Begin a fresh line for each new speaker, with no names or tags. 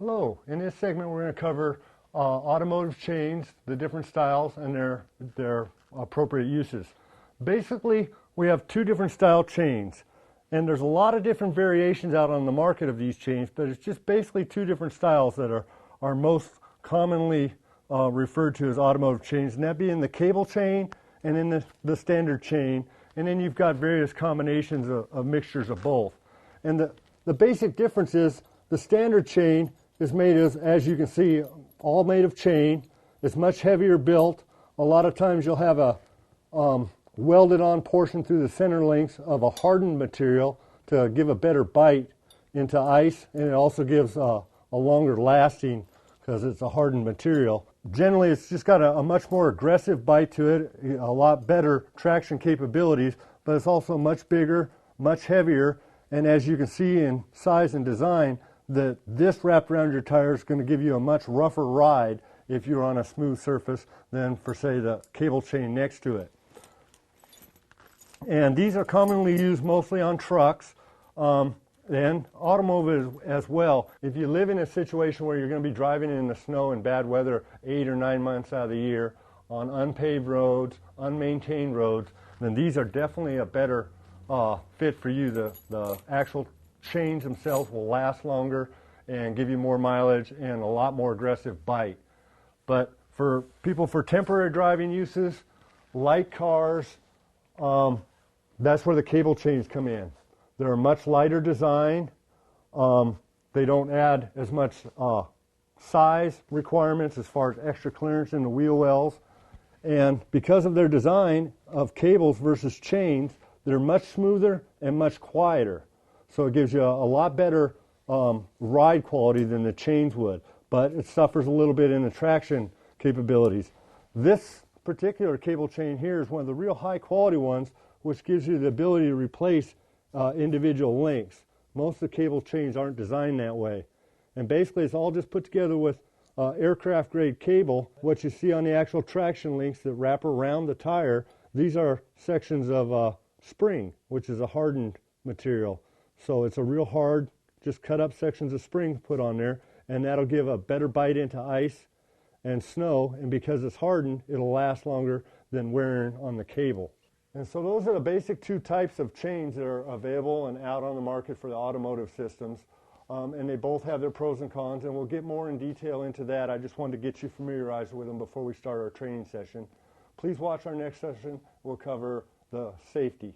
Hello, in this segment we're going to cover automotive chains, the different styles, and their appropriate uses. Basically, we have two different style chains, and there's a lot of different variations out on the market of these chains, but it's just basically two different styles that are most commonly referred to as automotive chains, and that being the cable chain and then the standard chain, and then you've got various combinations of mixtures of both. And the basic difference is the standard chain is made as you can see, all made of chain. It's much heavier built. A lot of times you'll have a welded on portion through the center links of a hardened material to give a better bite into ice, and it also gives a longer lasting because it's a hardened material. Generally, it's just got a much more aggressive bite to it, a lot better traction capabilities, but it's also much bigger, much heavier, and as you can see in size and design, this wrapped around your tire is going to give you a much rougher ride if you're on a smooth surface than for, say, the cable chain next to it. And these are commonly used mostly on trucks and automobiles as well. If you live in a situation where you're going to be driving in the snow and bad weather 8 or 9 months out of the year on unpaved roads, unmaintained roads, then these are definitely a better fit for you. The actual chains themselves will last longer and give you more mileage and a lot more aggressive bite. But for people for temporary driving uses, light cars, that's where the cable chains come in. They're a much lighter design. They don't add as much size requirements as far as extra clearance in the wheel wells. And because of their design of cables versus chains, they're much smoother and much quieter. So it gives you a lot better ride quality than the chains would, but it suffers a little bit in the traction capabilities. This particular cable chain here is one of the real high quality ones, which gives you the ability to replace individual links. Most of the cable chains aren't designed that way. And basically it's all just put together with aircraft grade cable. What you see on the actual traction links that wrap around the tire, these are sections of spring, which is a hardened material. So it's a real hard, just cut up sections of spring put on there, and that'll give a better bite into ice and snow, and because it's hardened, it'll last longer than wearing on the cable. And so those are the basic two types of chains that are available and out on the market for the automotive systems, and they both have their pros and cons, and we'll get more in detail into that. I just wanted to get you familiarized with them before we start our training session. Please watch our next session. We'll cover the safety.